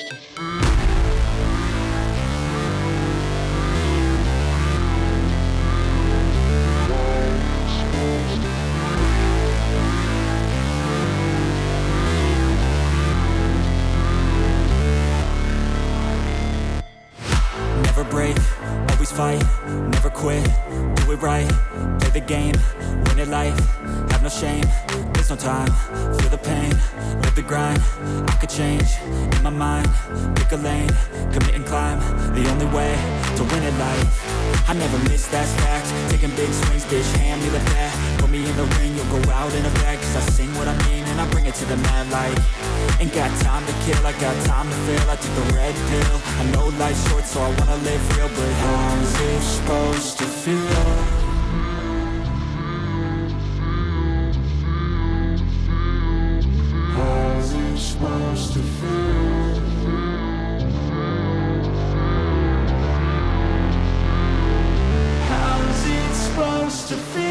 Never break, always fight, never quit, do it right, play the game, win it life, have no shame, there's no time, feel the pain, live the grind, I could change, in my mind, pick a lane, commit and climb, the only way to win it life. I never miss, that's fact, taking big swings, bitch, hand me the bat, put me in the ring, you'll go out in a bag, cause I sing what I mean and I bring it to the mad light. Ain't got time to kill, I got time to feel, I took the red pill, I know life's short so I wanna live real, but how's it supposed to feel? How's it supposed to feel? How's it supposed to feel?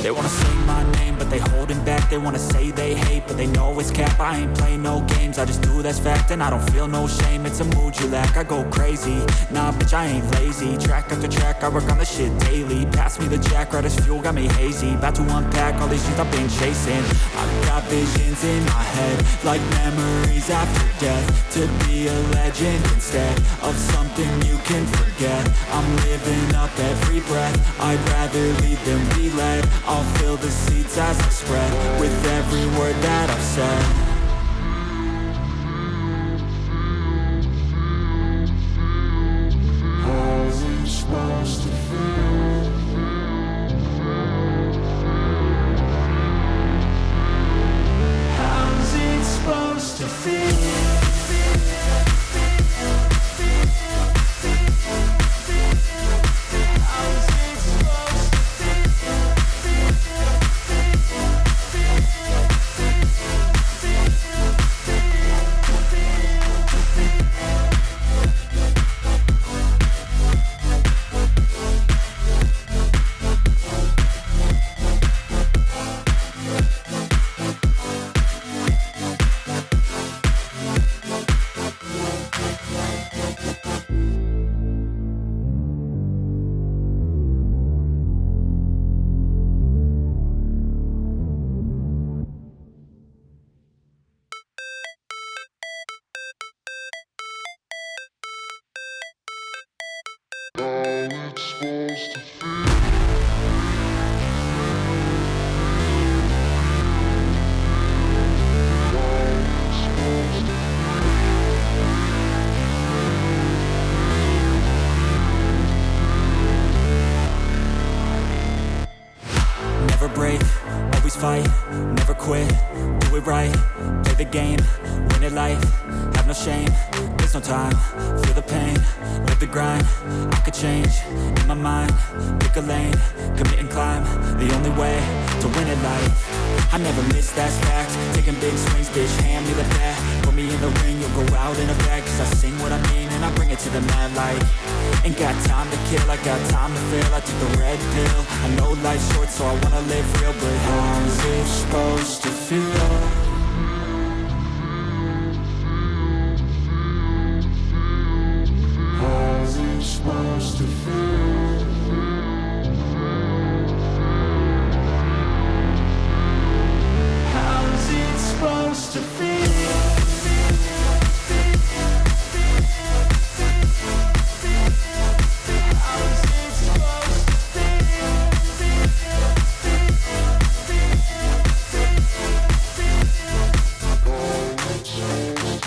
They wanna sing my name, but they holding back. They wanna say they hate, but they know it's cap. I ain't play no games, I just do that's fact. And I don't feel no shame, it's a mood you lack. I go crazy, nah bitch I ain't lazy. Track after track, I work on the shit daily. Pass me the jack, right as fuel, got me hazy. About to unpack all these things I've been chasing. I've got visions in my head, like memories after death. To be a legend instead of something you can forget. I'm living up every breath, I'd rather lead than be led. I'll fill the seats as I spread with every word that I've said. How's it supposed to feel? How's it supposed to feel? Never break, always fight, never quit, do it right, play the game, win it life, have no shame, there's no time, feel the pain, live the grind, I could change, in my mind, pick a lane, commit and climb, the only way to win it life. I never miss, that's fact, taking big swings, bitch, hand me the bat, put me in the ring, you'll go out in a bag, cause I sing what I mean and I bring it to the mad light. Ain't got time to kill, I got time to feel, I took the red pill, I know life's short so I wanna live real, but how's it supposed to feel? How's it supposed to feel? How's it supposed to feel?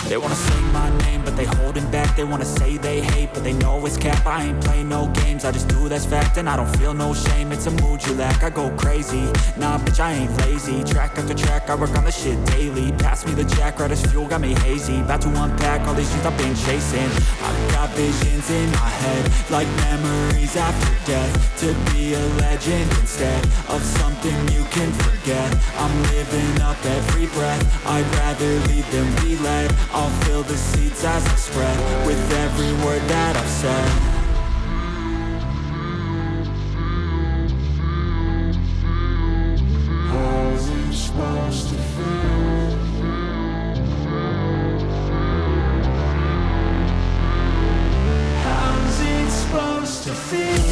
They wanna say my name, but they holding back, they wanna say they hate, but they know it's cap. I ain't play no games, I just do, that's fact. And I don't feel no shame, it's a mood you lack. I go crazy, nah bitch I ain't lazy. Track after track, I work on the shit daily. Pass me the jack, right as fuel, got me hazy. About to unpack all these things I've been chasing. I've got visions in my head, like memories after death. To be a legend instead of something you can forget. I'm living up every breath, I'd rather lead than be led. I'll fill the seats as I spread, with every word that I've said. How's it supposed to feel? How's it supposed to feel?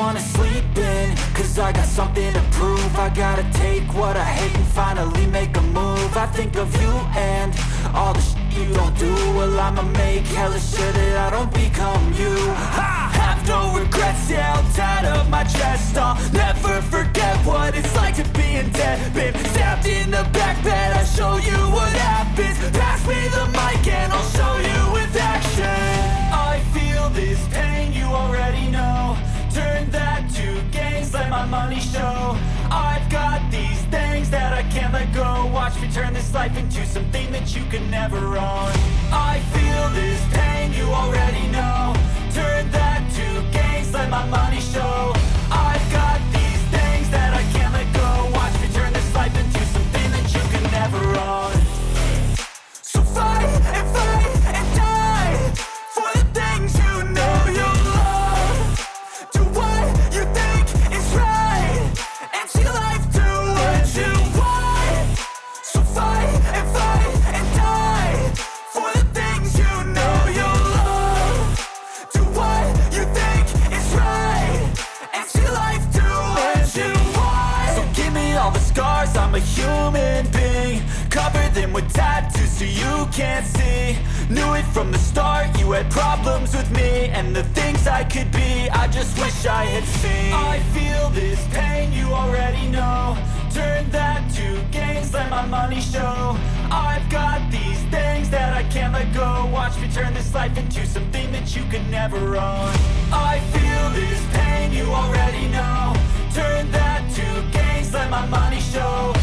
wanna sleep in, cause I got something to prove. I gotta take what I hate and finally make a move. I think of you and all the shit you don't do. Well, I'ma make hella sure that I don't become you. I have no regrets, yeah, I'll tie up my chest. I'll never forget what it's like to be in debt. Been stabbed in the back bed, I'll show you what happens. Pass me the mic and I'll show you with action. I feel this pain, you already know. Turn that to gains, let my money show. I've got these things that I can't let go. Watch me turn this life into something that you can never own. I feel this pain, you already know. Turn that to gains, let my money show. I've got these things that I can't let go. Watch me turn this life into something that you can never own. So fight and die for the things you know you love. Do what you think is right and see life do what you want. So fight and die for the things you know you love. Do what you think is right and see life do what you want. So give me all the scars, I'm a human being. Cover them with tattoos so you can't see. Knew it from the start, you had problems with me and the things I could be, I just wish I had seen. I feel this pain, you already know. Turn that to gains, let my money show. I've got these things that I can't let go. Watch me turn this life into something that you could never own. I feel this pain, you already know. Turn that to gains, let my money show.